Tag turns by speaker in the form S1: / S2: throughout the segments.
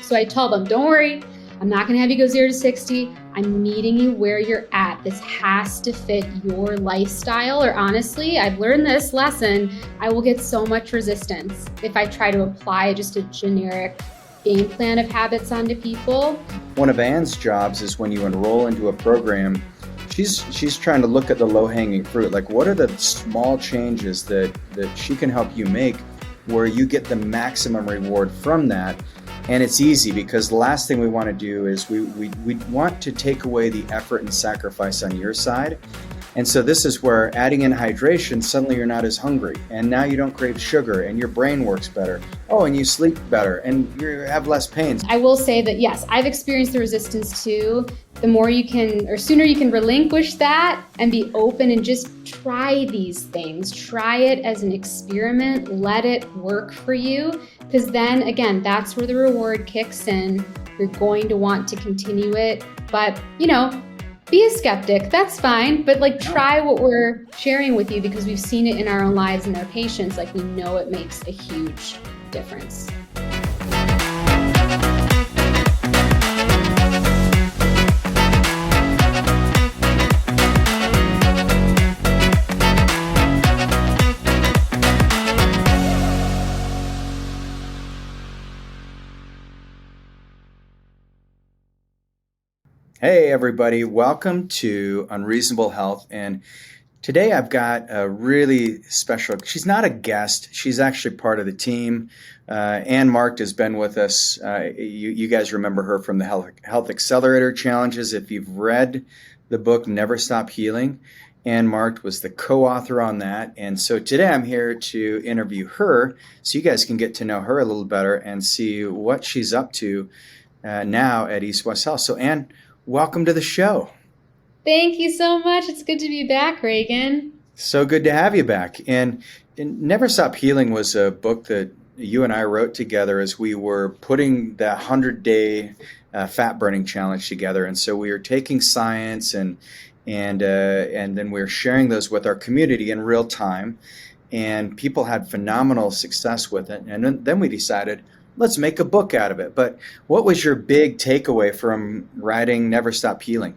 S1: So I tell them, don't worry, I'm not going to have you go 0 to 60. I'm meeting you where you're at. This has to fit your lifestyle. Or honestly, I've learned this lesson. I will get so much resistance if I try to apply just a generic game plan of habits onto people.
S2: One of Anne's jobs is when you enroll into a program, she's trying to look at the low-hanging fruit. Like, what are the small changes that she can help you make where you get the maximum reward from that? And it's easy, because the last thing we want to do is we want to take away the effort and sacrifice on your side. And so this is where adding in hydration, suddenly you're not as hungry, and now you don't crave sugar, and your brain works better. Oh, and you sleep better, and you have less pains.
S1: I will say that, yes, I've experienced the resistance too. The more you can, or sooner you can relinquish that and be open and just try these things. Try it as an experiment. Let it work for you. Because then, again, that's where the reward kicks in. You're going to want to continue it. But, be a skeptic, that's fine, but try what we're sharing with you, because we've seen it in our own lives and our patients. We know it makes a huge difference.
S2: Hey everybody, welcome to Unreasonable Health. And today I've got a really special, she's not a guest, she's actually part of the team. Markt has been with us. You guys remember her from the Health Accelerator Challenges. If you've read the book, Never Stop Healing, Markt was the co-author on that. And so today I'm here to interview her so you guys can get to know her a little better and see what she's up to now at East West Health. So Anne, welcome to the show.
S1: Thank you so much. It's good to be back, Regan.
S2: So good to have you back. And Never Stop Healing was a book that you and I wrote together as we were putting the 100-day fat burning challenge together. And so we were taking science and then we were sharing those with our community in real time. And people had phenomenal success with it. And then we decided, let's make a book out of it. But what was your big takeaway from writing Never Stop Healing?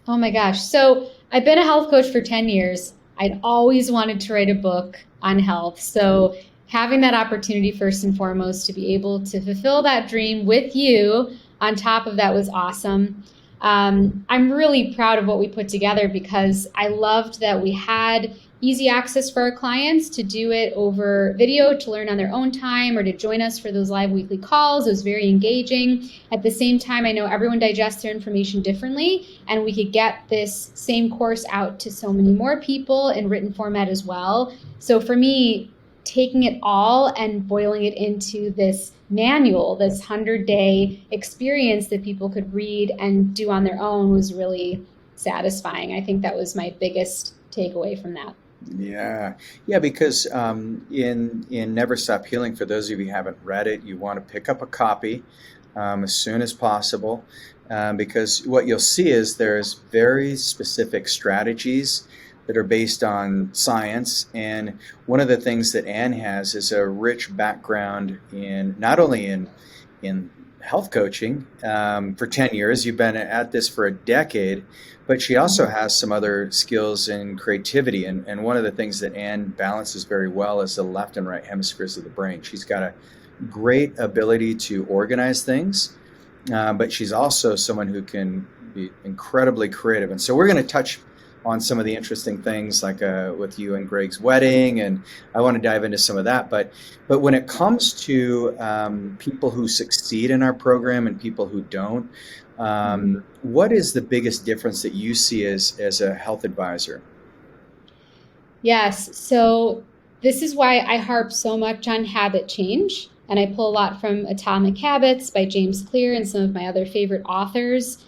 S1: Oh my gosh. So I've been a health coach for 10 years. I'd always wanted to write a book on health. So having that opportunity, first and foremost, to be able to fulfill that dream with you on top of that was awesome. I'm really proud of what we put together, because I loved that we had easy access for our clients to do it over video, to learn on their own time, or to join us for those live weekly calls. It was very engaging. At the same time, I know everyone digests their information differently, and we could get this same course out to so many more people in written format as well. So for me, taking it all and boiling it into this manual, this 100-day experience that people could read and do on their own, was really satisfying. I think that was my biggest takeaway from that.
S2: Yeah, because in Never Stop Healing, for those of you who haven't read it, you want to pick up a copy as soon as possible, because what you'll see is there's very specific strategies that are based on science. And one of the things that Anne has is a rich background in not only in health coaching for 10 years, you've been at this for a decade, but she also has some other skills in creativity. And one of the things that Anne balances very well is the left and right hemispheres of the brain. She's got a great ability to organize things, but she's also someone who can be incredibly creative. And so we're going to touch on some of the interesting things, like with you and Greg's wedding, and I want to dive into some of that. But when it comes to people who succeed in our program and people who don't, what is the biggest difference that you see as a health advisor?
S1: Yes, so this is why I harp so much on habit change, and I pull a lot from Atomic Habits by James Clear and some of my other favorite authors.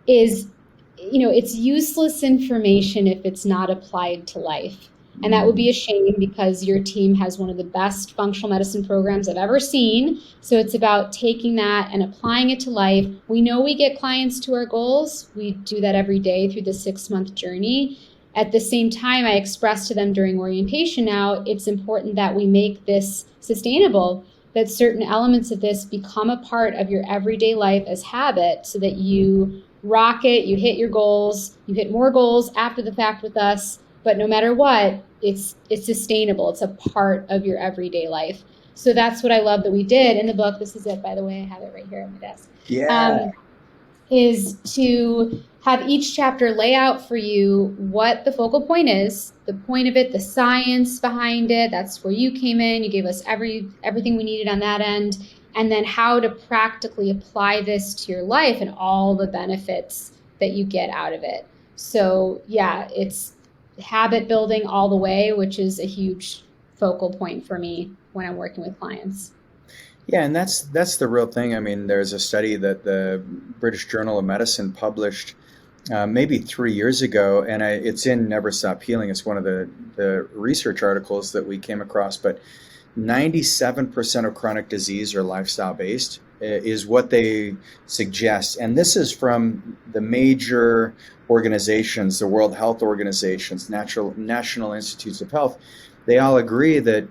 S1: It's useless information if it's not applied to life. And that would be a shame, because your team has one of the best functional medicine programs I've ever seen. So it's about taking that and applying it to life. We know we get clients to our goals. We do that every day through the 6-month journey. At the same time, I express to them during orientation now, it's important that we make this sustainable. that certain elements of this become a part of your everyday life as habit, so that you rock it, you hit your goals, you hit more goals after the fact with us, but no matter what, it's sustainable. It's a part of your everyday life. So that's what I love that we did in the book. This is it, by the way. I have it right here on my desk.
S2: Yeah.
S1: Is to have each chapter lay out for you what the focal point is, the point of it, the science behind it. That's where you came in. You gave us everything we needed on that end, and then how to practically apply this to your life and all the benefits that you get out of it. So yeah, it's habit building all the way, which is a huge focal point for me when I'm working with clients.
S2: Yeah, and that's the real thing. I mean, there's a study that the British Journal of Medicine published maybe 3 years ago, and it's in Never Stop Healing. It's one of the research articles that we came across. But 97% of chronic disease are lifestyle based, is what they suggest. And this is from the major organizations, the World Health Organizations, National Institutes of Health. They all agree that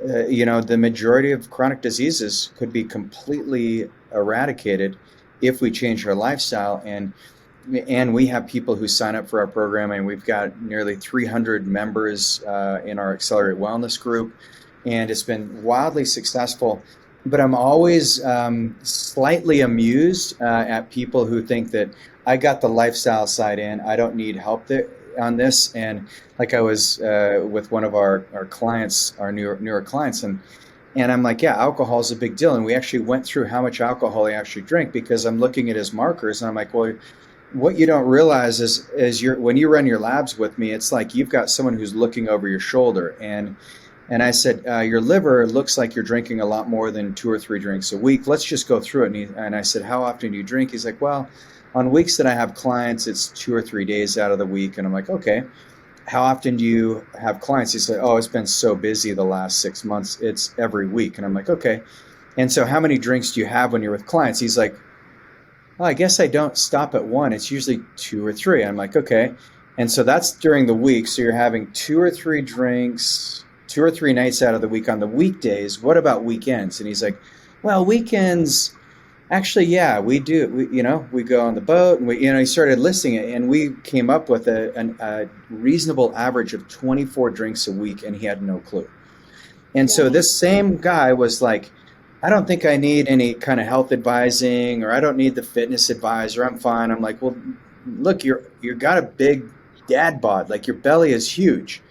S2: the majority of chronic diseases could be completely eradicated if we change our lifestyle. And we have people who sign up for our program, and we've got nearly 300 members in our Accelerate Wellness group, and it's been wildly successful. But I'm always slightly amused at people who think that I got the lifestyle side in, I don't need help on this. And like I was with one of our clients, our newer clients, and I'm like, yeah, alcohol is a big deal. And we actually went through how much alcohol he actually drank, because I'm looking at his markers, and I'm like, well, what you don't realize is when you run your labs with me, it's like you've got someone who's looking over your shoulder. And I said, your liver looks like you're drinking a lot more than 2 or 3 drinks a week. Let's just go through it. And I said, how often do you drink? He's like, well, on weeks that I have clients, it's 2 or 3 days out of the week. And I'm like, okay, how often do you have clients? He said, oh, it's been so busy the last 6 months. It's every week. And I'm like, okay. And so how many drinks do you have when you're with clients? He's like, well, I guess I don't stop at one. It's usually 2 or 3. I'm like, okay. And so that's during the week. So you're having 2 or 3 drinks, 2 or 3 nights out of the week on the weekdays. What about weekends? And he's like, well, weekends, actually, yeah, we do. We go on the boat, and he started listing it, and we came up with a reasonable average of 24 drinks a week, and he had no clue. And so this same guy was like, I don't think I need any kind of health advising, or I don't need the fitness advisor. I'm fine. I'm like, well, look, you got a big dad bod, like your belly is huge,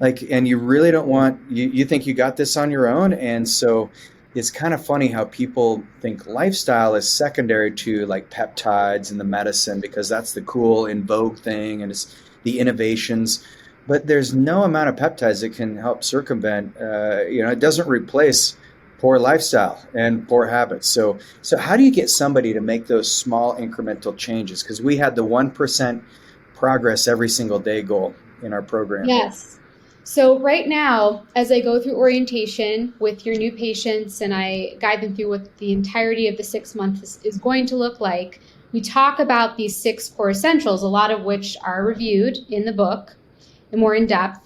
S2: like, and you really don't want, you think you got this on your own. And so it's kind of funny how people think lifestyle is secondary to like peptides and the medicine, because that's the cool in vogue thing, and it's the innovations. But there's no amount of peptides that can help circumvent, it doesn't replace poor lifestyle and poor habits. So how do you get somebody to make those small incremental changes? Because we had the 1% progress every single day goal in our program.
S1: Yes. So right now, as I go through orientation with your new patients and I guide them through what the entirety of the 6 months is going to look like, we talk about these 6 core essentials, a lot of which are reviewed in the book and more in depth.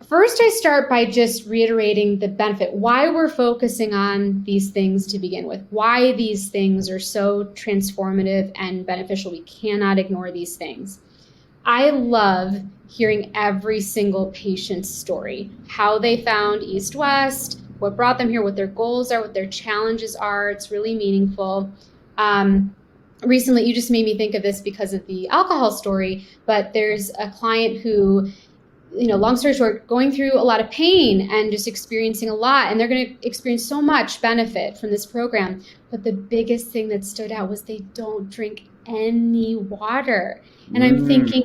S1: First, I start by just reiterating the benefit, why we're focusing on these things to begin with, why these things are so transformative and beneficial. We cannot ignore these things. I love hearing every single patient's story, how they found East West, what brought them here, what their goals are, what their challenges are. It's really meaningful. Recently, you just made me think of this because of the alcohol story, but there's a client who, long story short, going through a lot of pain and just experiencing a lot, and they're going to experience so much benefit from this program. But the biggest thing that stood out was they don't drink any water. And I'm thinking,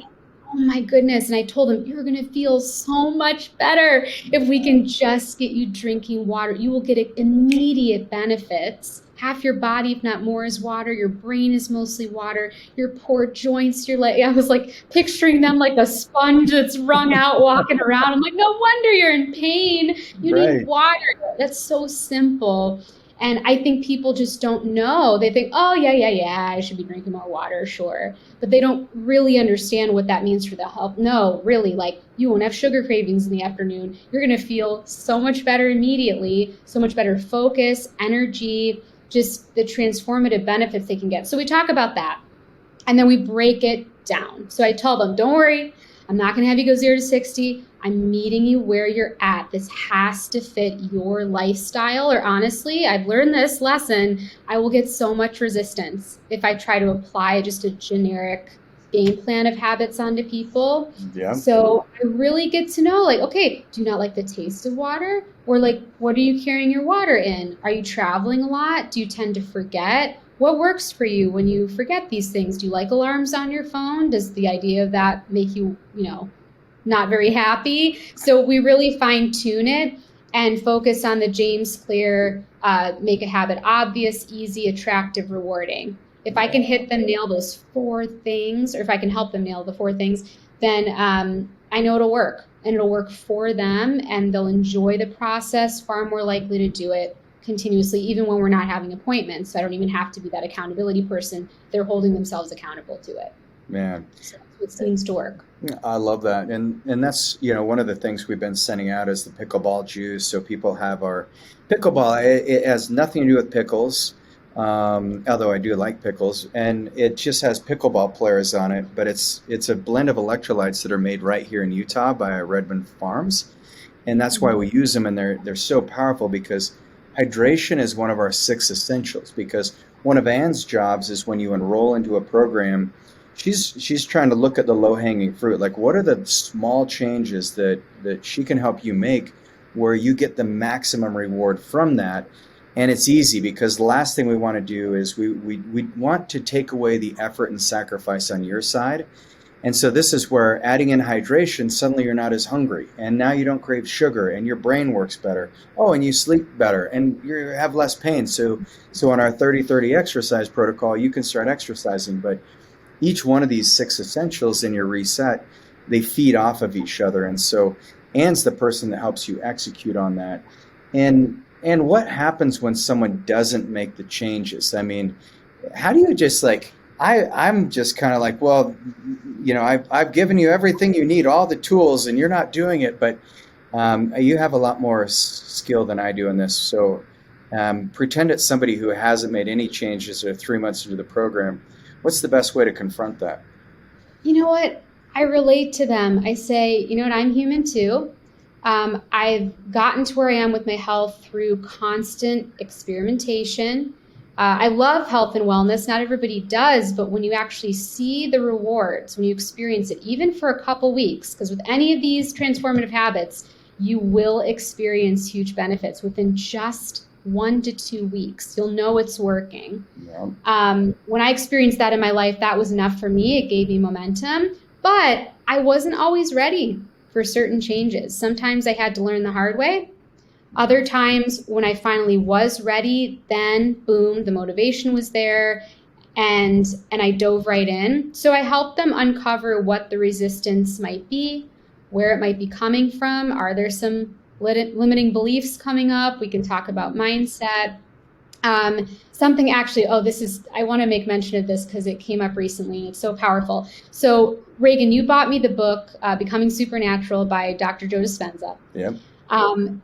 S1: oh my goodness. And I told them, you're going to feel so much better if we can just get you drinking water. You will get immediate benefits. Half your body, if not more, is water. Your brain is mostly water. Your poor joints, I was like picturing them like a sponge that's wrung out walking around. I'm like, no wonder you're in pain. You need water. That's so simple. And I think people just don't know. They think, oh, yeah, I should be drinking more water, sure. But they don't really understand what that means for the health. No, really, like you won't have sugar cravings in the afternoon. You're going to feel so much better immediately, so much better focus, energy, just the transformative benefits they can get. So we talk about that. And then we break it down. So I tell them, don't worry, I'm not going to have you go 0 to 60. I'm meeting you where you're at. This has to fit your lifestyle. Or honestly, I've learned this lesson. I will get so much resistance if I try to apply just a generic game plan of habits onto people.
S2: Yeah.
S1: So I really get to know, like, okay, do you not like the taste of water? Or like, what are you carrying your water in? Are you traveling a lot? Do you tend to forget? What works for you when you forget these things? Do you like alarms on your phone? Does the idea of that make you, not very happy? So we really fine tune it and focus on the James Clear, make a habit obvious, easy, attractive, rewarding. If I can hit them nail those 4 things, or if I can help them nail the 4 things, then I know it'll work, and it'll work for them, and they'll enjoy the process, far more likely to do it continuously, even when we're not having appointments. So I don't even have to be that accountability person. They're holding themselves accountable to it.
S2: Man.
S1: So it seems to work.
S2: I love that. And that's, one of the things we've been sending out is the pickleball juice. So people have our pickleball. It has nothing to do with pickles, although I do like pickles. And it just has pickleball players on it. But it's a blend of electrolytes that are made right here in Utah by Redmond Farms. And that's why we use them. And they're so powerful because hydration is one of our 6 essentials. Because one of Anne's jobs is when you enroll into a program, she's trying to look at the low-hanging fruit. Like, what are the small changes that she can help you make where you get the maximum reward from that? And it's easy because the last thing we want to do is we want to take away the effort and sacrifice on your side. And so this is where adding in hydration, suddenly you're not as hungry. And now you don't crave sugar and your brain works better. Oh, and you sleep better and you have less pain. So on our 30-30 exercise protocol, you can start exercising. But each one of these 6 essentials in your reset, they feed off of each other. And so Anne's the person that helps you execute on that. And what happens when someone doesn't make the changes? I mean, how do you just I'm just kind of like, well, I've given you everything you need, all the tools, and you're not doing it. But you have a lot more skill than I do in this. So pretend it's somebody who hasn't made any changes or 3 months into the program. What's the best way to confront that?
S1: You know what? I relate to them. I say, you know what? I'm human too. I've gotten to where I am with my health through constant experimentation. I love health and wellness. Not everybody does, but when you actually see the rewards, when you experience it, even for a couple weeks, because with any of these transformative habits, you will experience huge benefits within just 1 to 2 weeks. You'll know it's working. Yeah. When I experienced that in my life, that was enough for me. It gave me momentum, but I wasn't always ready for certain changes. Sometimes I had to learn the hard way. Other times when I finally was ready, then boom, the motivation was there and I dove right in. So I helped them uncover what the resistance might be, where it might be coming from. Are there some limiting beliefs coming up? We can talk about mindset. Something actually, I want to make mention of this because it came up recently and it's so powerful. So Regan, you bought me the book, Becoming Supernatural by Dr. Joe Dispenza.
S2: Yep.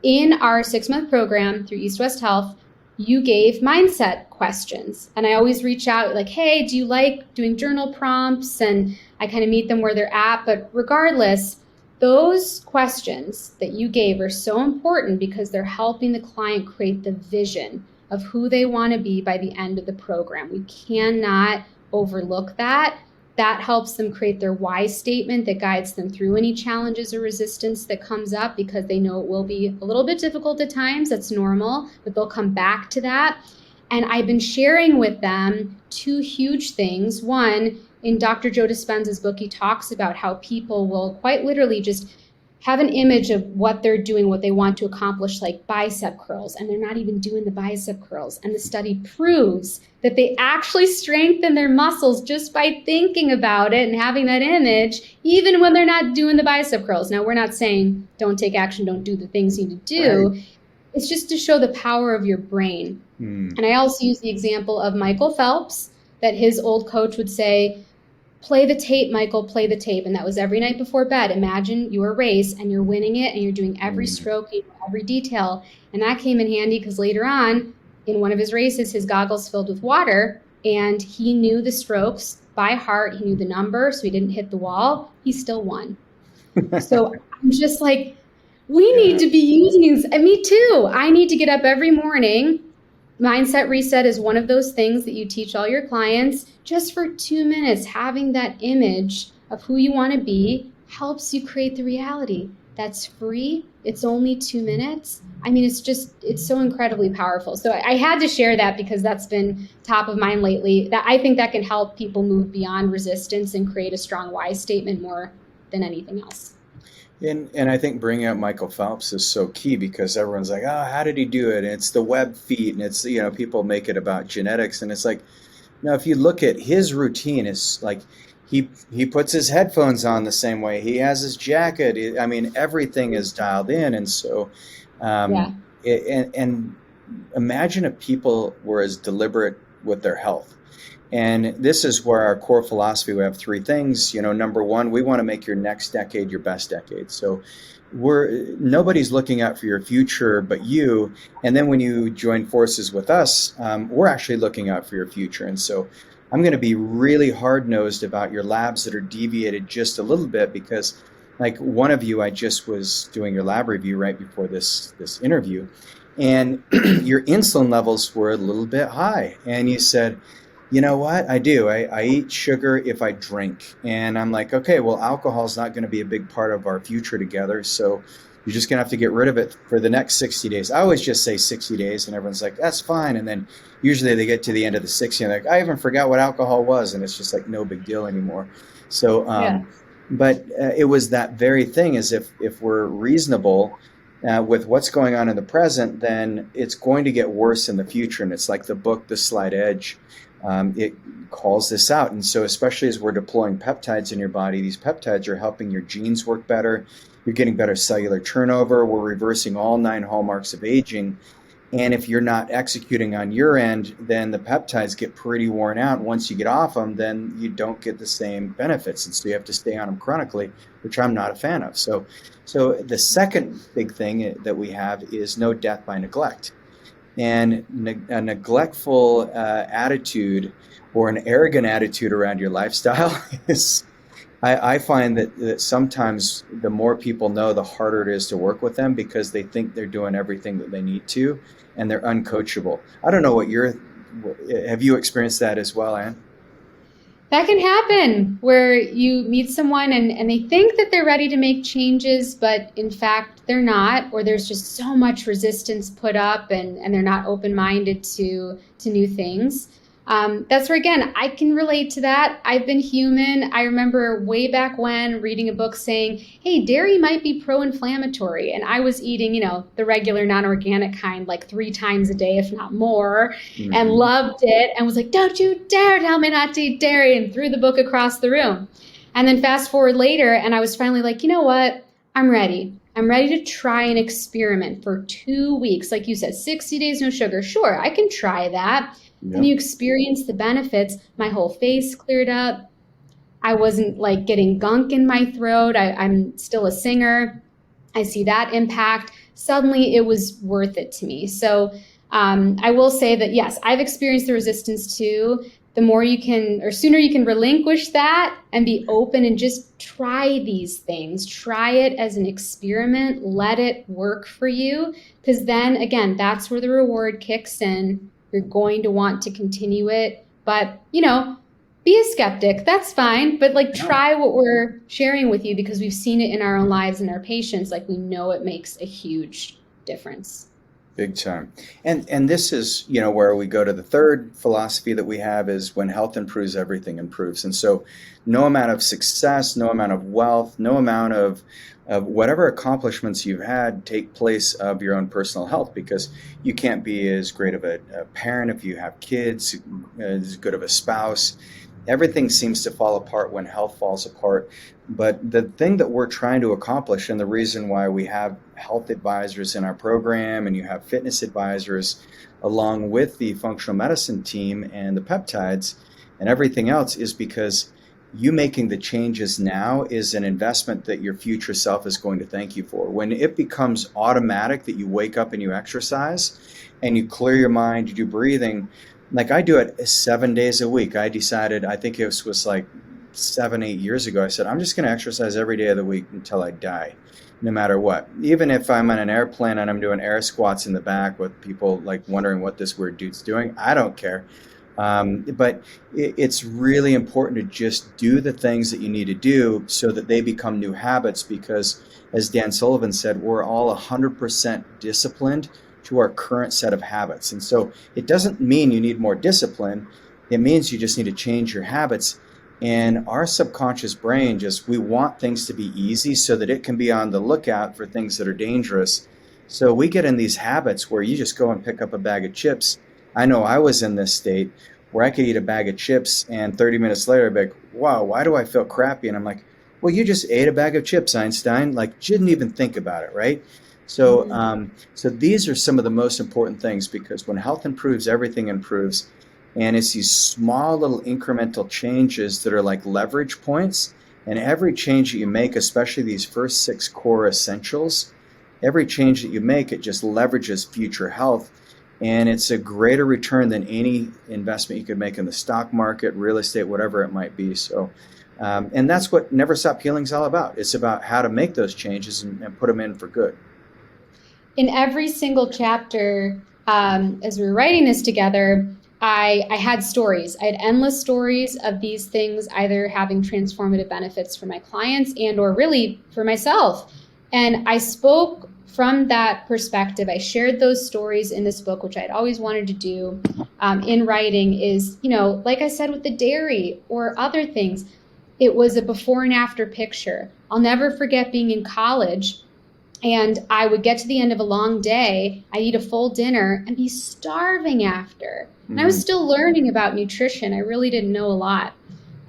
S1: In our 6-month program through East West Health, you gave mindset questions. And I always reach out like, hey, do you like doing journal prompts? And I kind of meet them where they're at. But regardless, those questions that you gave are so important because they're helping the client create the vision of who they want to be by the end of the program. We cannot overlook that. That helps them create their why statement that guides them through any challenges or resistance that comes up because they know it will be a little bit difficult at times. That's normal, but they'll come back to that. And I've been sharing with them 2 huge things. One, in Dr. Joe Dispenza's book, he talks about how people will quite literally just have an image of what they're doing, what they want to accomplish, like bicep curls, and they're not even doing the bicep curls. And the study proves that they actually strengthen their muscles just by thinking about it and having that image, even when they're not doing the bicep curls. Now, we're not saying don't take action, don't do the things you need to do. Right. it's just to show the power of your brain.
S2: Mm.
S1: And I also use the example of Michael Phelps, that his old coach would say, play the tape, Michael, play the tape. And that was every night before bed. Imagine your race and you're winning it and you're doing every
S2: Mm.
S1: stroke, every detail. And that came in handy because later on in one of his races, his goggles filled with water and he knew the strokes by heart. He knew the number, so he didn't hit the wall. He still won. So I'm just like, we
S2: Yeah.
S1: need to be using these. And me too. I need to get up every morning. Mindset reset is one of those things that you teach all your clients. Just for 2 minutes, having that image of who you want to be helps you create the reality. That's free. It's only 2 minutes. I mean, it's so incredibly powerful. So I had to share that because that's been top of mind lately. That I think that can help people move beyond resistance and create a strong why statement more than anything else.
S2: And I think bringing up Michael Phelps is so key because everyone's like, oh, how did he do it? And it's the web feet, and it's, people make it about genetics, and it's like, no, if you look at his routine, it's like he puts his headphones on the same way. He has his jacket. I mean, everything is dialed in, and so,
S1: Yeah.
S2: and imagine if people were as deliberate with their health. And this is where our core philosophy, we have three things. Number one, we want to make your next decade your best decade. So nobody's looking out for your future but you. And then when you join forces with us, we're actually looking out for your future. And so I'm going to be really hard-nosed about your labs that are deviated just a little bit because, like one of you, I just was doing your lab review right before this interview, and your insulin levels were a little bit high. And you said, you know what? I do. I eat sugar if I drink. And I'm like, okay, well, alcohol is not going to be a big part of our future together. So you're just going to have to get rid of it for the next 60 days. I always just say 60 days and everyone's like, that's fine. And then usually they get to the end of the 60 and they're like, I even forgot what alcohol was. And it's just like no big deal anymore. So,
S1: Yeah.
S2: but it was that very thing is if we're reasonable with what's going on in the present, then it's going to get worse in the future. And it's like the book, The Slight Edge. It calls this out. And so especially as we're deploying peptides in your body, these peptides are helping your genes work better. You're getting better cellular turnover. We're reversing all 9 hallmarks of aging. And if you're not executing on your end, then the peptides get pretty worn out. Once you get off them, then you don't get the same benefits. And so you have to stay on them chronically, which I'm not a fan of. So the second big thing that we have is no death by neglect. And a neglectful attitude or an arrogant attitude around your lifestyle is, I find that sometimes the more people know, the harder it is to work with them because they think they're doing everything that they need to and they're uncoachable. I don't know have you experienced that as well, Anne?
S1: That can happen where you meet someone and they think that they're ready to make changes, but in fact, they're not, or there's just so much resistance put up and they're not open-minded to new things. That's where, again, I can relate to that. I've been human. I remember way back when reading a book saying, hey, dairy might be pro-inflammatory. And I was eating, the regular non-organic kind like 3 times a day, if not more, and loved it and was like, don't you dare tell me not to eat dairy, and threw the book across the room. And then fast forward later, and I was finally like, you know what? I'm ready. I'm ready to try an experiment for 2 weeks. Like you said, 60 days, no sugar. Sure, I can try that.
S2: Yep.
S1: And you experience the benefits. My whole face cleared up. I wasn't like getting gunk in my throat. I'm still a singer. I see that impact. Suddenly it was worth it to me. So I will say that, yes, I've experienced the resistance too. The more you can, or sooner you can relinquish that and be open and just try these things. Try it as an experiment. Let it work for you. Because then, again, that's where the reward kicks in. You're going to want to continue it. But, be a skeptic. That's fine. But try what we're sharing with you because we've seen it in our own lives and our patients. Like we know it makes a huge difference.
S2: Big time. And this is, where we go to the third philosophy that we have is when health improves, everything improves. And so no amount of success, no amount of wealth, no amount of whatever accomplishments you've had take place of your own personal health, because you can't be as great of a parent if you have kids, as good of a spouse, everything seems to fall apart when health falls apart. But the thing that we're trying to accomplish, and the reason why we have health advisors in our program and you have fitness advisors along with the functional medicine team and the peptides and everything else, is because you making the changes now is an investment that your future self is going to thank you for. When it becomes automatic that you wake up and you exercise and you clear your mind, you do breathing, like I do it 7 days a week. I decided, I think it was like 7, 8 years ago, I said, I'm just going to exercise every day of the week until I die, no matter what. Even if I'm on an airplane and I'm doing air squats in the back with people like wondering what this weird dude's doing, I don't care. But it's really important to just do the things that you need to do so that they become new habits, because as Dan Sullivan said, we're all 100% disciplined to our current set of habits. And so it doesn't mean you need more discipline. It means you just need to change your habits. And our subconscious brain we want things to be easy so that it can be on the lookout for things that are dangerous. So we get in these habits where you just go and pick up a bag of chips. I know I was in this state where I could eat a bag of chips and 30 minutes later I'd be like, wow, why do I feel crappy? And I'm like, well, you just ate a bag of chips, Einstein. Like, didn't even think about it, right? So, so these are some of the most important things, because when health improves, everything improves. And it's these small little incremental changes that are like leverage points. And every change that you make, especially these first 6 core essentials, every change that you make, it just leverages future health. And it's a greater return than any investment you could make in the stock market, real estate, whatever it might be. So, and that's what Never Stop Healing is all about. It's about how to make those changes and put them in for good.
S1: In every single chapter, as we were writing this together, I had stories. I had endless stories of these things either having transformative benefits for my clients and or really for myself. And I spoke from that perspective. I shared those stories in this book, which I'd always wanted to do in writing, is, like I said, with the dairy or other things, it was a before and after picture. I'll never forget being in college, and I would get to the end of a long day, I'd eat a full dinner and be starving after. And I was still learning about nutrition. I really didn't know a lot.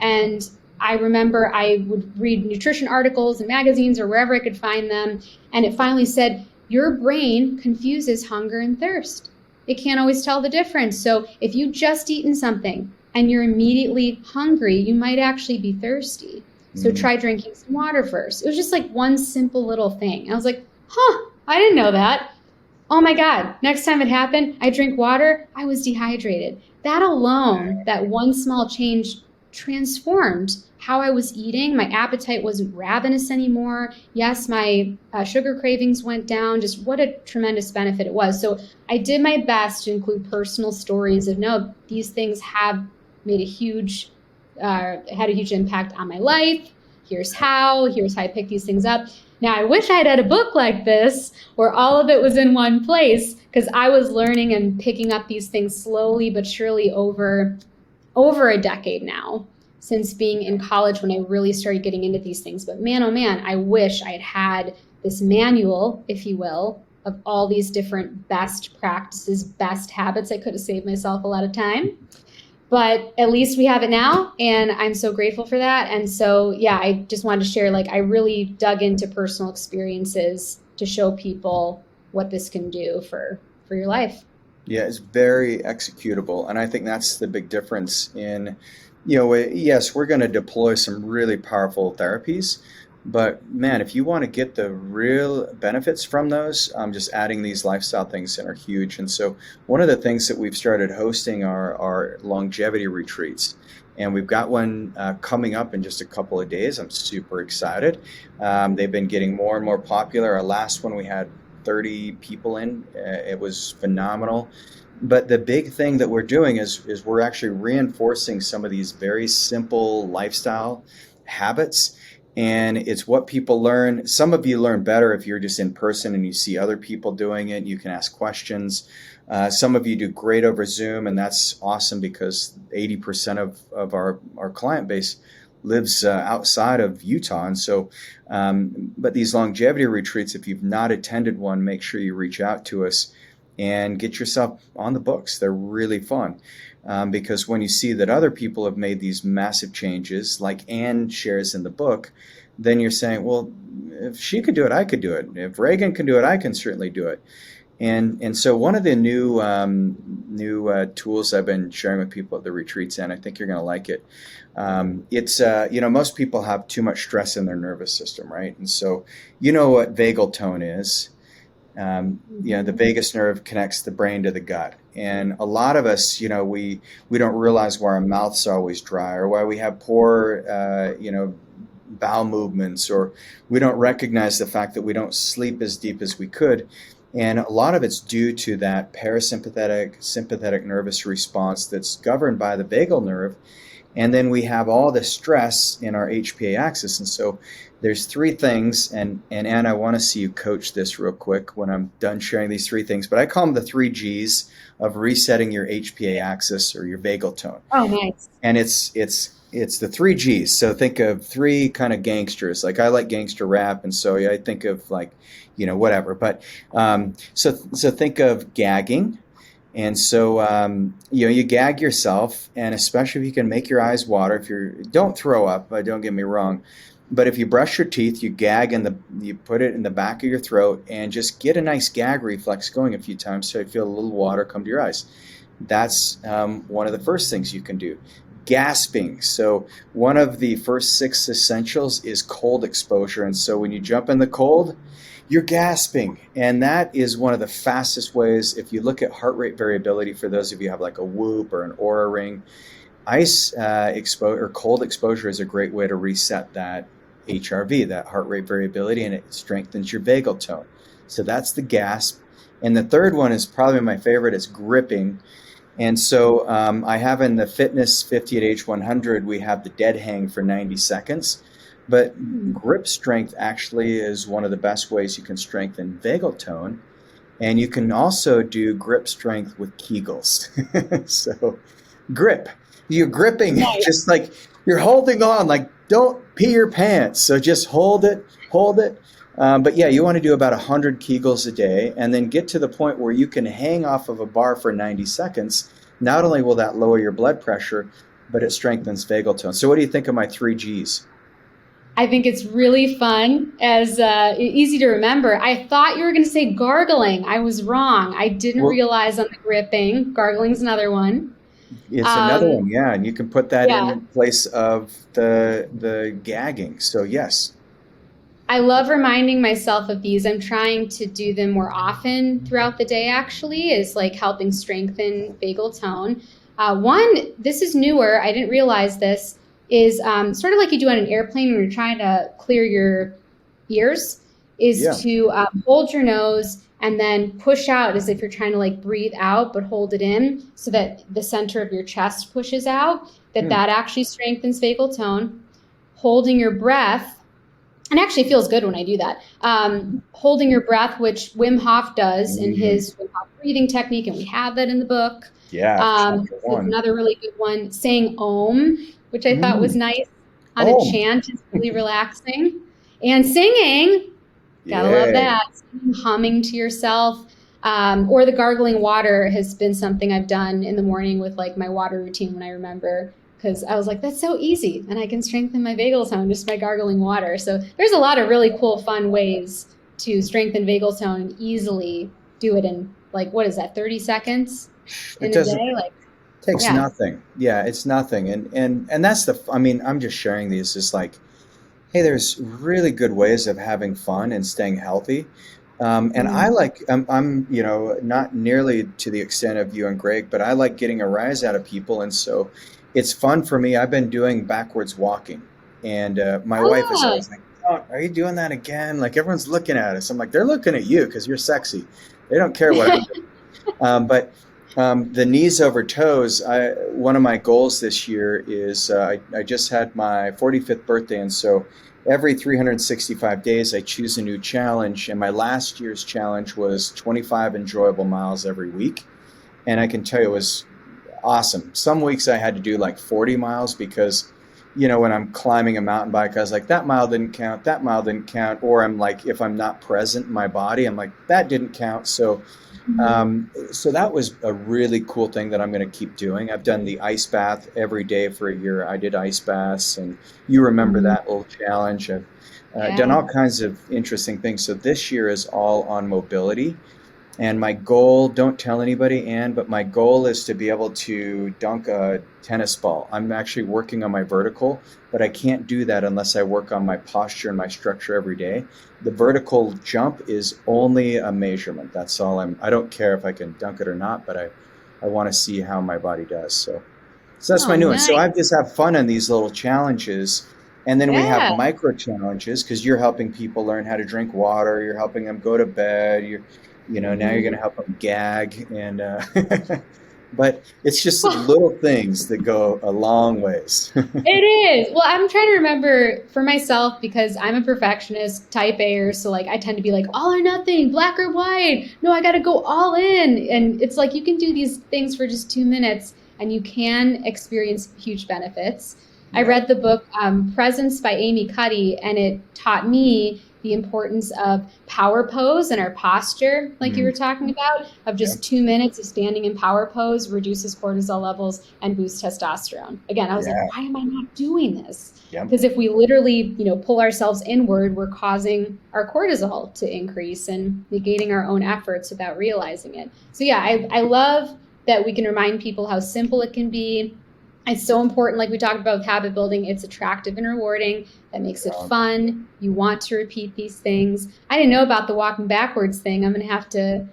S1: And I remember I would read nutrition articles in magazines or wherever I could find them. And it finally said, your brain confuses hunger and thirst. It can't always tell the difference. So if you just eaten something and you're immediately hungry, you might actually be thirsty. So try drinking some water first. It was just like one simple little thing. I was like, I didn't know that. Oh my God, next time it happened, I drink water, I was dehydrated. That alone, that one small change transformed how I was eating. My appetite wasn't ravenous anymore. Yes, my sugar cravings went down. Just what a tremendous benefit it was. So I did my best to include personal stories of, no, these things have made had a huge impact on my life. Here's how I picked these things up. Now, I wish I had a book like this where all of it was in one place, because I was learning and picking up these things slowly but surely over a decade now, since being in college when I really started getting into these things. But man, oh man, I wish I had this manual, if you will, of all these different best practices, best habits. I could have saved myself a lot of time. But at least we have it now, and I'm so grateful for that. And so, yeah, I just wanted to share, I really dug into personal experiences to show people what this can do for your life.
S2: Yeah, it's very executable. And I think that's the big difference in, yes, we're going to deploy some really powerful therapies. But man, if you want to get the real benefits from those, just adding these lifestyle things in are huge. And so one of the things that we've started hosting are longevity retreats. And we've got one coming up in just a couple of days. I'm super excited. They've been getting more and more popular. Our last one, we had 30 people in. It was phenomenal. But the big thing that we're doing is we're actually reinforcing some of these very simple lifestyle habits. And it's what people learn. Some of you learn better if you're just in person and you see other people doing it. You can ask questions. Some of you do great over Zoom, and that's awesome because 80% of our client base lives outside of Utah. And so, but these longevity retreats, if you've not attended one, make sure you reach out to us. and get yourself on the books. They're really fun. Because when you see that other people have made these massive changes, like Anne shares in the book, then you're saying, well, if she could do it, I could do it. If Regan can do it, I can certainly do it. And so one of the new tools I've been sharing with people at the retreats, and I think you're going to like it. It's most people have too much stress in their nervous system, right? And so you know what vagal tone is. The vagus nerve connects the brain to the gut, and a lot of us, we don't realize why our mouth's always dry, or why we have poor, bowel movements, or we don't recognize the fact that we don't sleep as deep as we could. And a lot of it's due to that sympathetic nervous response that's governed by the vagal nerve. And then we have all the stress in our HPA axis. And so there's three things, and Anne, I want to see you coach this real quick when I'm done sharing these three things, but I call them the three G's of resetting your HPA axis or your vagal tone.
S1: Oh, nice.
S2: And it's the three G's. So think of three kind of gangsters. Like I like gangster rap, and so I think of whatever. But so think of gagging. And so, you gag yourself, and especially if you can make your eyes water, don't throw up, don't get me wrong, but if you brush your teeth, you gag you put it in the back of your throat and just get a nice gag reflex going a few times so you feel a little water come to your eyes. That's one of the first things you can do. Gasping. So one of the first 6 essentials is cold exposure. And so when you jump in the cold, you're gasping, and that is one of the fastest ways. If you look at heart rate variability, for those of you who have like a Whoop or an Aura Ring, ice exposure or cold exposure is a great way to reset that HRV, that heart rate variability, and it strengthens your vagal tone. So that's the gasp. And the third one is probably my favorite, is gripping. And so I have in the Fitness 50 at age 100, we have the dead hang for 90 seconds. But grip strength actually is one of the best ways you can strengthen vagal tone. And you can also do grip strength with Kegels. So grip. You're gripping, just like you're holding on, like don't pee your pants. So just hold it. But yeah, you want to do about 100 Kegels a day, and then get to the point where you can hang off of a bar for 90 seconds. Not only will that lower your blood pressure, but it strengthens vagal tone. So what do you think of my 3 Gs?
S1: I think it's really fun, as easy to remember. I thought you were going to say gargling. I was wrong. I didn't realize on the gripping. Gargling's another one.
S2: It's another one, yeah. And you can put that in place of the gagging. So yes.
S1: I love reminding myself of these. I'm trying to do them more often throughout the day, actually, is like helping strengthen vagal tone. One, this is newer. I didn't realize this. Is sort of like you do on an airplane when you're trying to clear your ears, is to hold your nose and then push out as if you're trying to like breathe out, but hold it in so that the center of your chest pushes out, that actually strengthens vagal tone. Holding your breath, and actually feels good when I do that. Holding your breath, which Wim Hof does in his Wim Hof breathing technique, and we have that in the book.
S2: Yeah,
S1: another really good one, saying Om, which I thought was nice on a chant, is really relaxing. And singing, gotta love that. Humming to yourself, or the gargling water has been something I've done in the morning with like my water routine when I remember, because I was like, that's so easy, and I can strengthen my vagal tone just by gargling water. So there's a lot of really cool, fun ways to strengthen vagal tone and easily do it in like, what is that, 30 seconds in a day? Like,
S2: takes nothing. Yeah, it's nothing. And that's I'm just sharing these. It's like, hey, there's really good ways of having fun and staying healthy. And I like, I'm not nearly to the extent of you and Greg, but I like getting a rise out of people. And so it's fun for me. I've been doing backwards walking, and my wife is always like, oh, are you doing that again? Like everyone's looking at us. I'm like, they're looking at you because you're sexy. They don't care what I'm doing. But the knees over toes, one of my goals this year is I just had my 45th birthday, and so every 365 days I choose a new challenge, and my last year's challenge was 25 enjoyable miles every week, and I can tell you it was awesome. Some weeks I had to do like 40 miles because when I'm climbing a mountain bike, I was like, that mile didn't count, that mile didn't count. Or I'm like, if I'm not present in my body, I'm like, that didn't count.
S1: Mhm.
S2: So that was a really cool thing that I'm going to keep doing. I've done the ice bath every day for a year. I did ice baths, and you remember
S1: Mhm.
S2: that little challenge. I've done
S1: Yeah.
S2: all kinds of interesting things. So this year is all on mobility. And my goal, don't tell anybody, Ann, but my goal is to be able to dunk a tennis ball. I'm actually working on my vertical, but I can't do that unless I work on my posture and my structure every day. The vertical jump is only a measurement. That's all I don't care if I can dunk it or not, but I want to see how my body does. So that's
S1: Oh,
S2: my new one. So I
S1: nice.
S2: just have fun on these little challenges. And then we have
S1: Yeah.
S2: micro challenges because you're helping people learn how to drink water. You're helping them go to bed. Now you're going
S1: Mhm.
S2: to help them gag. But it's just little things that go a long ways.
S1: It is. Well, I'm trying to remember for myself because I'm a perfectionist, type A, so like I tend to be like all or nothing, black or white. No, I got to go all in. And it's like you can do these things for just 2 minutes and you can experience huge benefits. I
S2: Yeah.
S1: read the book Presence by Amy Cuddy, and it taught me the importance of power pose and our posture, like you were
S2: Mm,
S1: talking about, of
S2: yeah.
S1: just 2 minutes of standing in power pose reduces cortisol levels and boosts testosterone. Again, I was like,
S2: Yeah.
S1: why am I not doing this?
S2: Yeah.
S1: Because if we literally, pull ourselves inward, we're causing our cortisol to increase and negating our own efforts without realizing it. So yeah, I love that we can remind people how simple it can be. It's so important, like we talked about with habit building, it's attractive and rewarding. That makes it
S2: Yeah.
S1: fun. You want to repeat these things. I didn't know about the walking backwards thing. I'm going to have to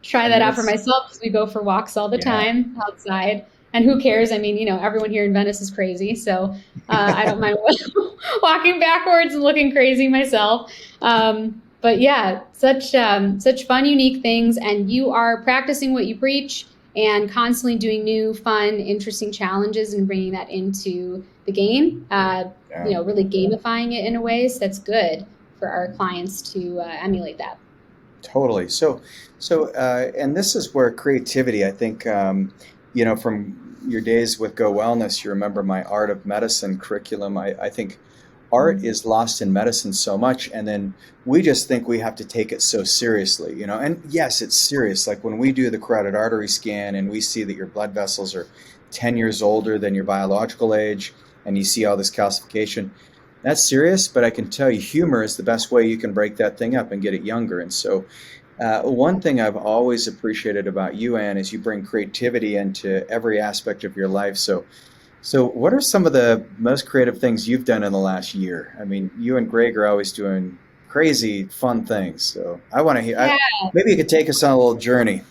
S1: try
S2: 10
S1: that out for
S2: minutes.
S1: myself because we go for walks all the
S2: Yeah.
S1: time outside. And who cares? I mean, everyone here in Venice is crazy. So I don't mind walking backwards and looking crazy myself. But yeah, such fun, unique things. And you are practicing what you preach and constantly doing new, fun, interesting challenges and bringing that into the game.
S2: Yeah.
S1: Really gamifying it in a way. So that's good for our clients to emulate that.
S2: Totally. And this is where creativity, I think, from your days with Go Wellness, you remember my Art of Medicine curriculum. I think art
S1: Mhm.
S2: is lost in medicine so much, and then we just think we have to take it so seriously. And yes, it's serious. Like when we do the carotid artery scan and we see that your blood vessels are 10 years older than your biological age, and you see all this calcification, that's serious, but I can tell you humor is the best way you can break that thing up and get it younger. And so, one thing I've always appreciated about you, Anne, is you bring creativity into every aspect of your life. So what are some of the most creative things you've done in the last year? I mean, you and Greg are always doing crazy, fun things. So I want to hear,
S1: Yeah,
S2: maybe you could take us on a little journey.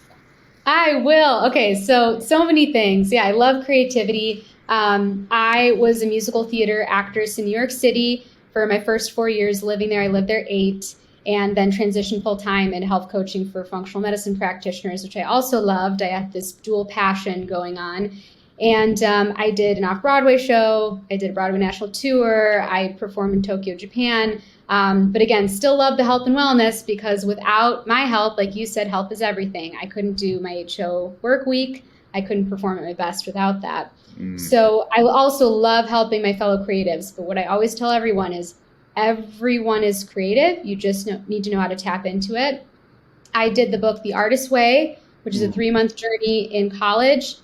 S1: I will. Okay, so many things. Yeah, I love creativity. I was a musical theater actress in New York City for my first 4 years living there. I lived there 8, and then transitioned full time in health coaching for functional medicine practitioners, which I also loved. I had this dual passion going on. And I did an off Broadway show. I did a Broadway national tour. I performed in Tokyo, Japan. But again, still love the health and wellness because without my health, like you said, health is everything. I couldn't do my HO work week. I couldn't perform at my best without that.
S2: Mm,
S1: So I also love helping my fellow creatives. But what I always tell everyone is creative. You just need to know how to tap into it. I did the book The Artist's Way, which is a
S2: mm,
S1: 3 month journey in college,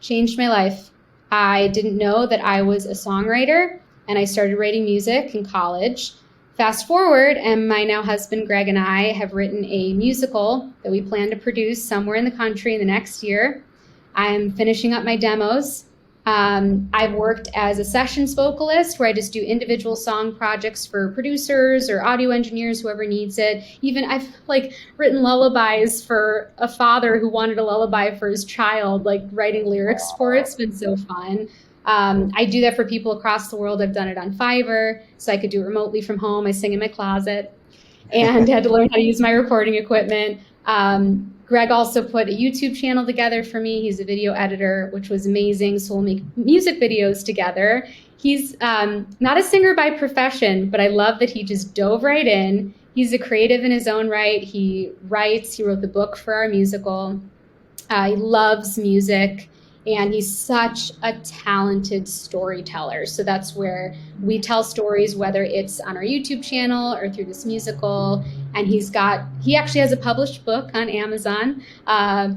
S1: changed my life. I didn't know that I was a songwriter, and I started writing music in college. Fast forward, and my now husband Greg and I have written a musical that we plan to produce somewhere in the country in the next year. I'm finishing up my demos. I've worked as a sessions vocalist where I just do individual song projects for producers or audio engineers, whoever needs it. Even I've written lullabies for a father who wanted a lullaby for his child, like writing lyrics for it. It's been so fun. I do that for people across the world. I've done it on Fiverr, so I could do it remotely from home. I sing in my closet and had to learn how to use my recording equipment. Greg also put a YouTube channel together for me. He's a video editor, which was amazing. So we'll make music videos together. He's not a singer by profession, but I love that he just dove right in. He's a creative in his own right. He writes, he wrote the book for our musical. He loves music. And he's such a talented storyteller. So that's where we tell stories, whether it's on our YouTube channel or through this musical. And he actually has a published book on Amazon, a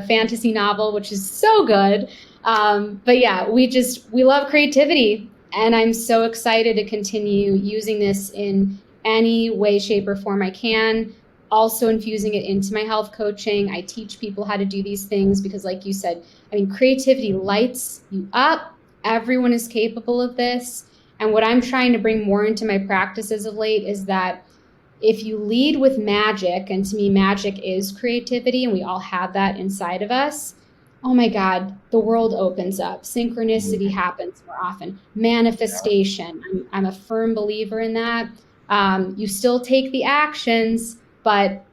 S1: fantasy novel, which is so good. But yeah, we love creativity. And I'm so excited to continue using this in any way, shape, or form I can. Also infusing it into my health coaching. I teach people how to do these things because, like you said, I mean, creativity lights you up. Everyone is capable of this. And what I'm trying to bring more into my practices of late is that if you lead with magic, and to me, magic is creativity, and we all have that inside of us, oh my God, the world opens up. Synchronicity happens more often. Manifestation, I'm a firm believer in that. You still take the actions, but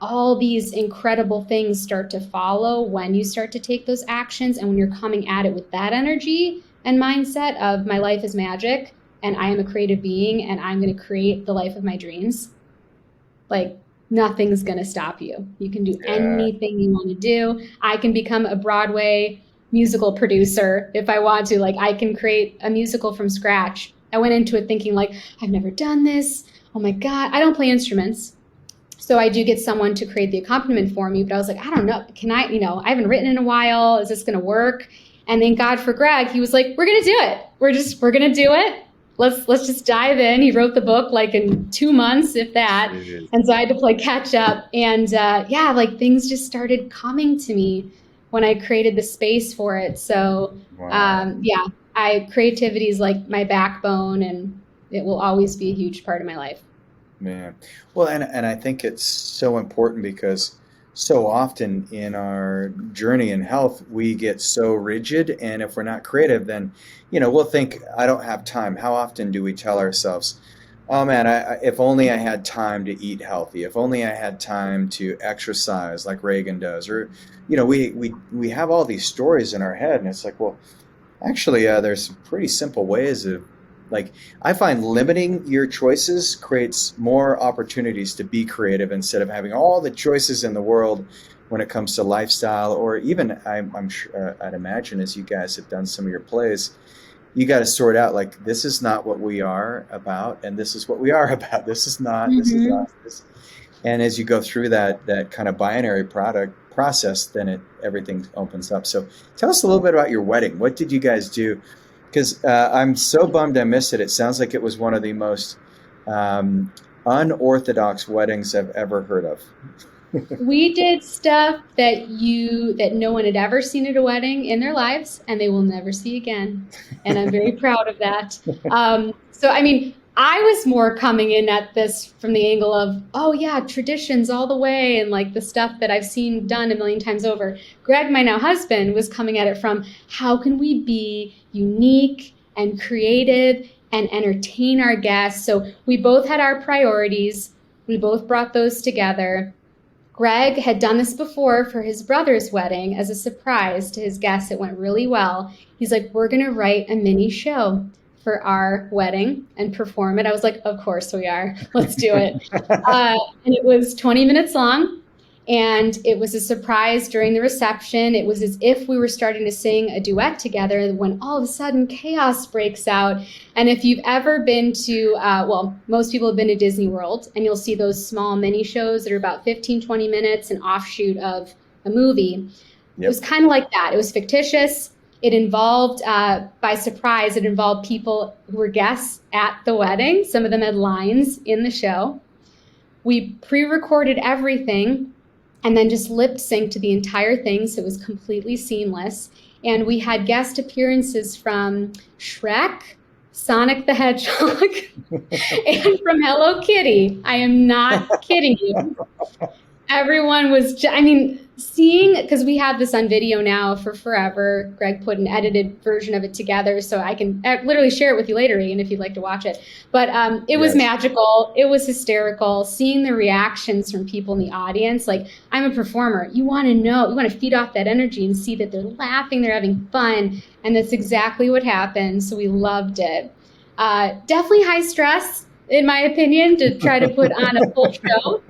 S1: all these incredible things start to follow when you start to take those actions. And when you're coming at it with that energy and mindset of my life is magic and I am a creative being and I'm going to create the life of my dreams, like nothing's going to stop you. You can do anything you want to do. I can become a Broadway musical producer if I want to. Like I can create a musical from scratch. I went into it thinking like, I've never done this. Oh my God, I don't play instruments. So I do get someone to create the accompaniment for me, but I was like, I don't know. Can I, I haven't written in a while. Is this going to work? And thank God for Greg. He was like, we're going to do it. We're going to do it. Let's just dive in. He wrote the book like in 2 months, if that. And so I had to play catch up. And like things just started coming to me when I created the space for it. So creativity is like my backbone, and it will always be a huge part of my life.
S2: Man. Well, and I think it's so important because so often in our journey in health, we get so rigid. And if we're not creative, then, we'll think, I don't have time. How often do we tell ourselves, oh man, if only I had time to eat healthy, if only I had time to exercise like Regan does, or, we have all these stories in our head, and it's like, well, actually, there's some pretty simple ways of, like, I find limiting your choices creates more opportunities to be creative instead of having all the choices in the world when it comes to lifestyle, or even I'm sure, I'd imagine as you guys have done some of your plays, you got to sort out like, this is not what we are about, and this is what we are about. This is not, this is not this. And as you go through that kind of binary process, then everything opens up. So tell us a little bit about your wedding. What did you guys do? Because I'm so bummed I missed it. It sounds like it was one of the most unorthodox weddings I've ever heard of.
S1: We did stuff that no one had ever seen at a wedding in their lives, and they will never see again. And I'm very proud of that. So, I mean, I was more coming in at this from the angle of, oh yeah, traditions all the way, and like the stuff that I've seen done a million times over. Greg, my now husband, was coming at it from, how can we be unique and creative and entertain our guests? So we both had our priorities. We both brought those together. Greg had done this before for his brother's wedding as a surprise to his guests. It went really well. He's like, we're going to write a mini show for our wedding and perform it. I was like, of course we are. Let's do it. And it was 20 minutes long. And it was a surprise during the reception. It was as if we were starting to sing a duet together when all of a sudden chaos breaks out. And if you've ever been to, most people have been to Disney World, and you'll see those small mini shows that are about 15, 20 minutes, an offshoot of a movie. Yep. It was kind of like that. It was fictitious. It involved, by surprise, it involved people who were guests at the wedding. Some of them had lines in the show. We pre-recorded everything and then just lip synced to the entire thing, so it was completely seamless. And we had guest appearances from Shrek, Sonic the Hedgehog, and from Hello Kitty. I am not kidding you. Everyone was, seeing, because we have this on video now for forever. Greg put an edited version of it together, so I can literally share it with you later, Regan, if you'd like to watch it. But it was magical. It was hysterical. Seeing the reactions from people in the audience. Like, I'm a performer. You want to feed off that energy and see that they're laughing, they're having fun. And that's exactly what happened. So we loved it. Definitely high stress, in my opinion, to try to put on a full show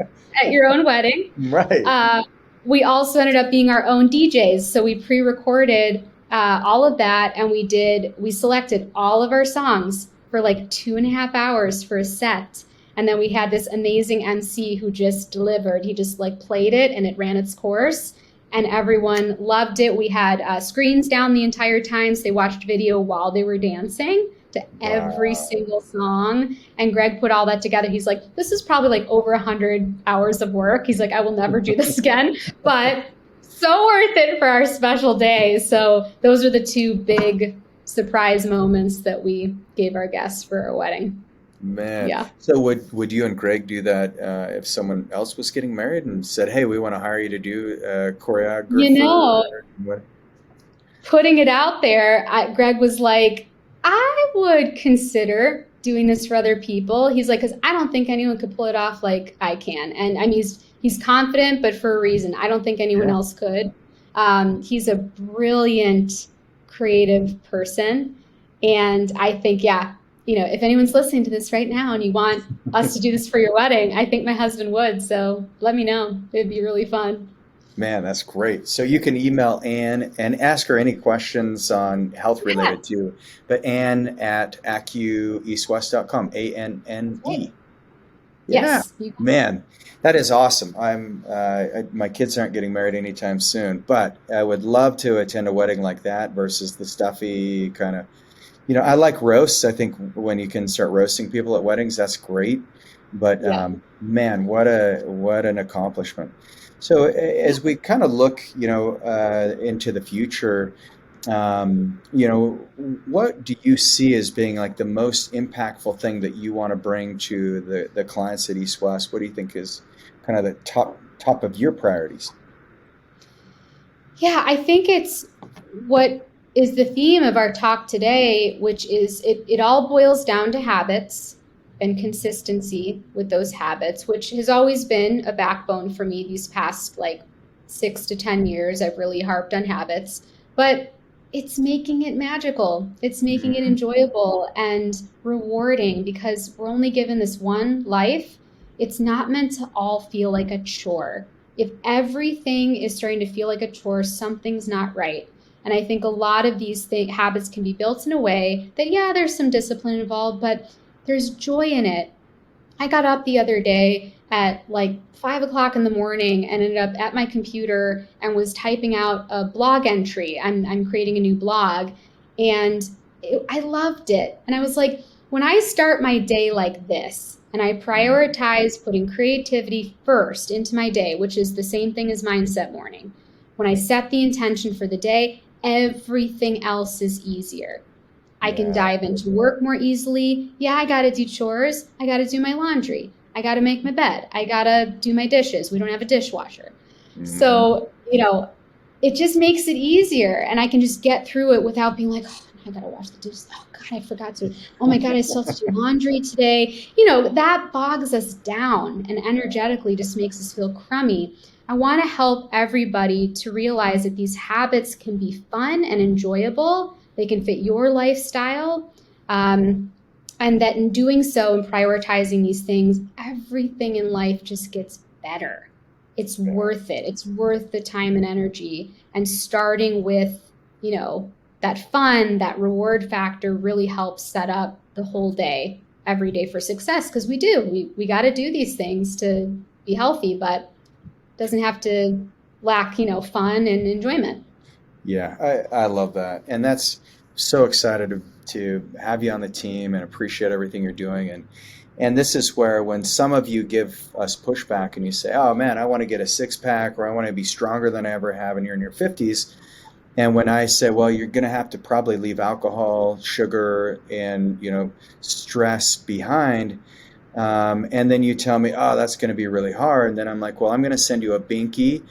S1: at your own wedding.
S2: Right.
S1: We also ended up being our own DJs. So we pre-recorded all of that. And we selected all of our songs for like 2.5 hours for a set. And then we had this amazing MC who just delivered. He just like played it and it ran its course. And everyone loved it. We had screens down the entire time, so they watched video while they were dancing to every
S2: Wow.
S1: single song. And Greg put all that together. He's like, this is probably like over 100 hours of work. He's like, I will never do this again, but so worth it for our special day. So those are the two big surprise moments that we gave our guests for our wedding.
S2: Man.
S1: Yeah.
S2: So would you and Greg do that if someone else was getting married and said, "Hey, we want to hire you to do
S1: You
S2: choreographer"?
S1: know,
S2: What?
S1: putting it out there, Greg was like, I would consider doing this for other people. He's like, because I don't think anyone could pull it off like I can. And I mean, he's confident, but for a reason. I don't think anyone
S2: Yeah.
S1: else could. He's a brilliant, creative person. And I think, yeah, if anyone's listening to this right now and you want us to do this for your wedding, I think my husband would. So let me know. It'd be really fun.
S2: Man, that's great. So you can email Anne and ask her any questions on health
S1: Yeah,
S2: related too. But Anne at acueastwest.com,
S1: that's right.
S2: ANNE. Yeah,
S1: Yes.
S2: man, that is awesome. My kids aren't getting married anytime soon, but I would love to attend a wedding like that versus the stuffy kind of, I like roasts. I think when you can start roasting people at weddings, that's great. But
S1: Yeah.
S2: man, what an accomplishment. So as we kind of look, into the future, what do you see as being like the most impactful thing that you want to bring to the clients at East West? What do you think is kind of the top of your priorities?
S1: Yeah, I think it's what is the theme of our talk today, which is it all boils down to habits and consistency with those habits, which has always been a backbone for me these past like 6 to 10 years. I've really harped on habits, but it's making it magical. It's making it
S2: Mhm.
S1: enjoyable and rewarding because we're only given this one life. It's not meant to all feel like a chore. If everything is starting to feel like a chore, something's not right. And I think a lot of these habits can be built in a way that, yeah, there's some discipline involved, but there's joy in it. I got up the other day at like 5 o'clock in the morning and ended up at my computer and was typing out a blog entry. I'm creating a new blog and I loved it. And I was like, when I start my day like this and I prioritize putting creativity first into my day, which is the same thing as mindset morning, when I set the intention for the day, everything else is easier. I can
S2: Yeah.
S1: dive into work more easily. Yeah, I got to do chores. I got to do my laundry. I got to make my bed. I got to do my dishes. We don't have a dishwasher.
S2: Mhm.
S1: So, it just makes it easier. And I can just get through it without being like, oh, I got to wash the dishes. Oh, God, I forgot to. Oh, my God, I still have to do laundry today. That bogs us down and energetically just makes us feel crummy. I want to help everybody to realize that these habits can be fun and enjoyable. They can fit your lifestyle. And that in doing so and prioritizing these things, everything in life just gets better. It's
S2: Yeah.
S1: worth it. It's worth the time and energy. And starting with, that fun, that reward factor really helps set up the whole day, every day for success. Because we do. We got to do these things to be healthy, but it doesn't have to lack, fun and enjoyment.
S2: Yeah, I love that. And that's so excited to have you on the team and appreciate everything you're doing. And this is where when some of you give us pushback and you say, oh man, I want to get a six pack or I want to be stronger than I ever have and you're in your 50s. And when I say, well, you're going to have to probably leave alcohol, sugar, and stress behind, and then you tell me, oh, that's going to be really hard. And then I'm like, well, I'm going to send you a binky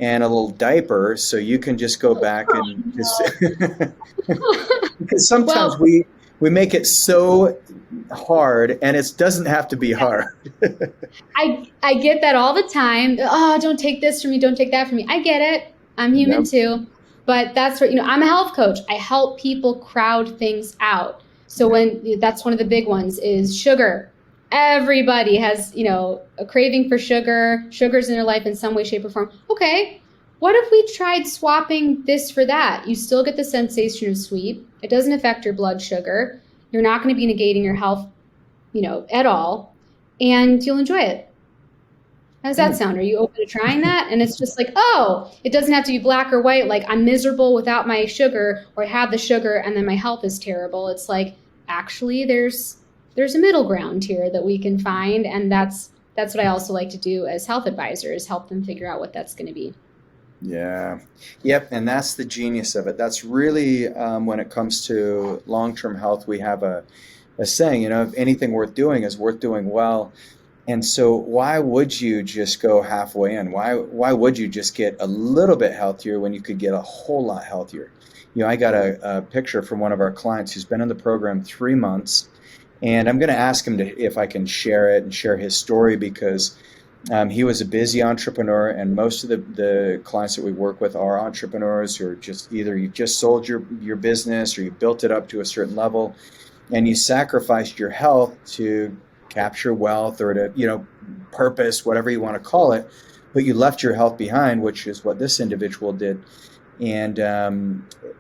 S2: and a little diaper so you can just go back and just because sometimes
S1: Well,
S2: we make it so hard and it doesn't have to be hard.
S1: I get that all the time. Oh, don't take this from me. Don't take that from me. I get it. I'm human
S2: Yep.
S1: too. But that's what, I'm a health coach. I help people crowd things out. So
S2: Yep.
S1: that's one of the big ones is sugar. Everybody has, a craving for sugar. Sugar's in their life in some way, shape, or form. Okay. what if we tried swapping this for that? You still get the sensation of sweet. It doesn't affect your blood sugar. You're not going to be negating your health, at all, and you'll enjoy it. How does that sound? Are you open to trying that? And it's just like, oh, it doesn't have to be black or white. Like, I'm miserable without my sugar, or I have the sugar and then my health is terrible. It's like, actually, there's a middle ground here that we can find. And that's what I also like to do as health advisors, help them figure out what that's going to be.
S2: Yeah. Yep. And that's the genius of it. That's really, when it comes to long-term health, we have a saying, if anything worth doing is worth doing well. And so why would you just go halfway in? Why would you just get a little bit healthier when you could get a whole lot healthier? I got a picture from one of our clients who's been in the program 3 months, and I'm going to ask him if I can share it and share his story, because he was a busy entrepreneur, and most of the clients that we work with are entrepreneurs who are just either you just sold your business or you built it up to a certain level, and you sacrificed your health to capture wealth or to, purpose, whatever you want to call it, but you left your health behind, which is what this individual did. And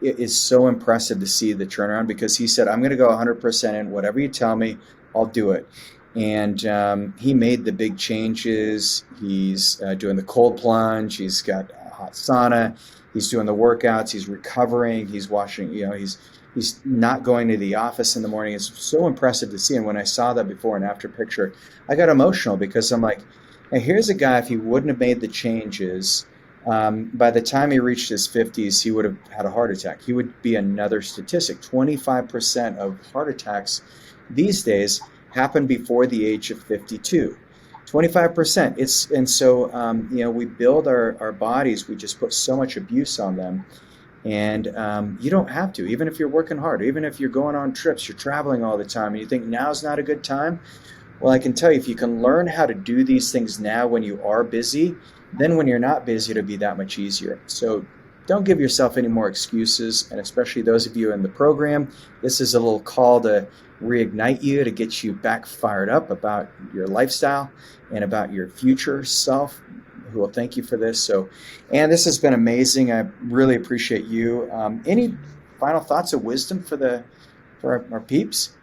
S2: it is so impressive to see the turnaround, because he said, I'm going to go 100% in. Whatever you tell me, I'll do it. And he made the big changes. He's doing the cold plunge. He's got a hot sauna. He's doing the workouts. He's recovering. He's washing, he's not going to the office in the morning. It's so impressive to see. And when I saw that before and after picture, I got emotional, because I'm like, hey, here's a guy, if he wouldn't have made the changes, by the time he reached his 50s, he would have had a heart attack. He would be another statistic. 25% of heart attacks these days happen before the age of 52. 25%. And so, we build our bodies. We just put so much abuse on them. And you don't have to, even if you're working hard, even if you're going on trips, you're traveling all the time, and you think now's not a good time. Well, I can tell you, if you can learn how to do these things now when you are busy, then when you're not busy, it'll be that much easier. So don't give yourself any more excuses. And especially those of you in the program, this is a little call to reignite you, to get you back fired up about your lifestyle and about your future self, who will thank you for this. So, and this has been amazing. I really appreciate you. Any final thoughts of wisdom for our peeps?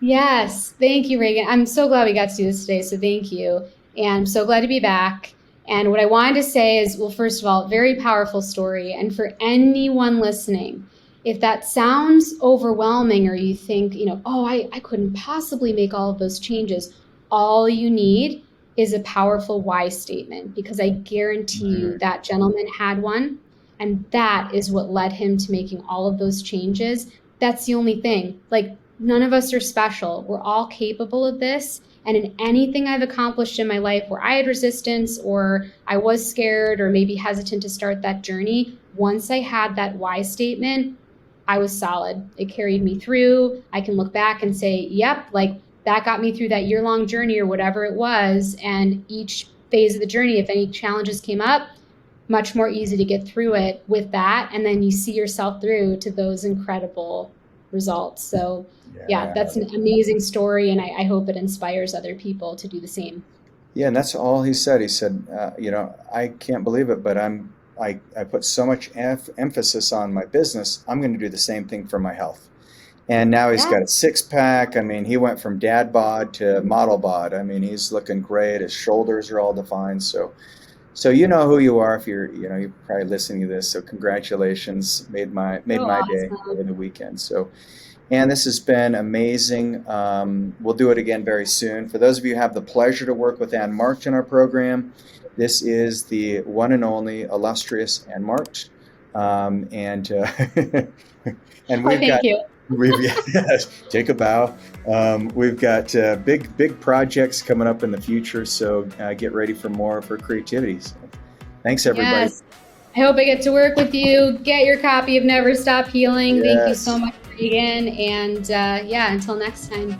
S1: Yes. Thank you, Regan. I'm so glad we got to do this today. So thank you. And I'm so glad to be back. And what I wanted to say is, well, first of all, very powerful story. And for anyone listening, if that sounds overwhelming, or you think, I couldn't possibly make all of those changes, all you need is a powerful why statement, because I guarantee you that gentleman had one, and that is what led him to making all of those changes. That's the only thing. Like, none of us are special. We're all capable of this. And in anything I've accomplished in my life where I had resistance, or I was scared, or maybe hesitant to start that journey, once I had that why statement, I was solid. It carried me through. I can look back and say, yep, like that got me through that year-long journey or whatever it was. And each phase of the journey, if any challenges came up, much more easy to get through it with that. And then you see yourself through to those incredible results. So yeah, that's an amazing story. And I hope it inspires other people to do the same.
S2: Yeah. And that's all he said. He said, I can't believe it, but I put so much emphasis on my business. I'm going to do the same thing for my health. And now he's got a six-pack. I mean, he went from dad bod to model bod. I mean, he's looking great. His shoulders are all defined. So you know who you are if you're probably listening to this. So congratulations, made my day over the weekend. So, and this has been amazing. We'll do it again very soon. For those of you who have the pleasure to work with Ann Markt in our program, this is the one and only illustrious Ann Markt, and we've
S1: Thank you.
S2: Yes, take a bow. We've got big projects coming up in the future, so get ready for more for creativity. So, thanks, everybody.
S1: Yes. I hope I get to work with you. Get your copy of Never Stop Healing.
S2: Yes.
S1: Thank you so much, Regan. And until next time.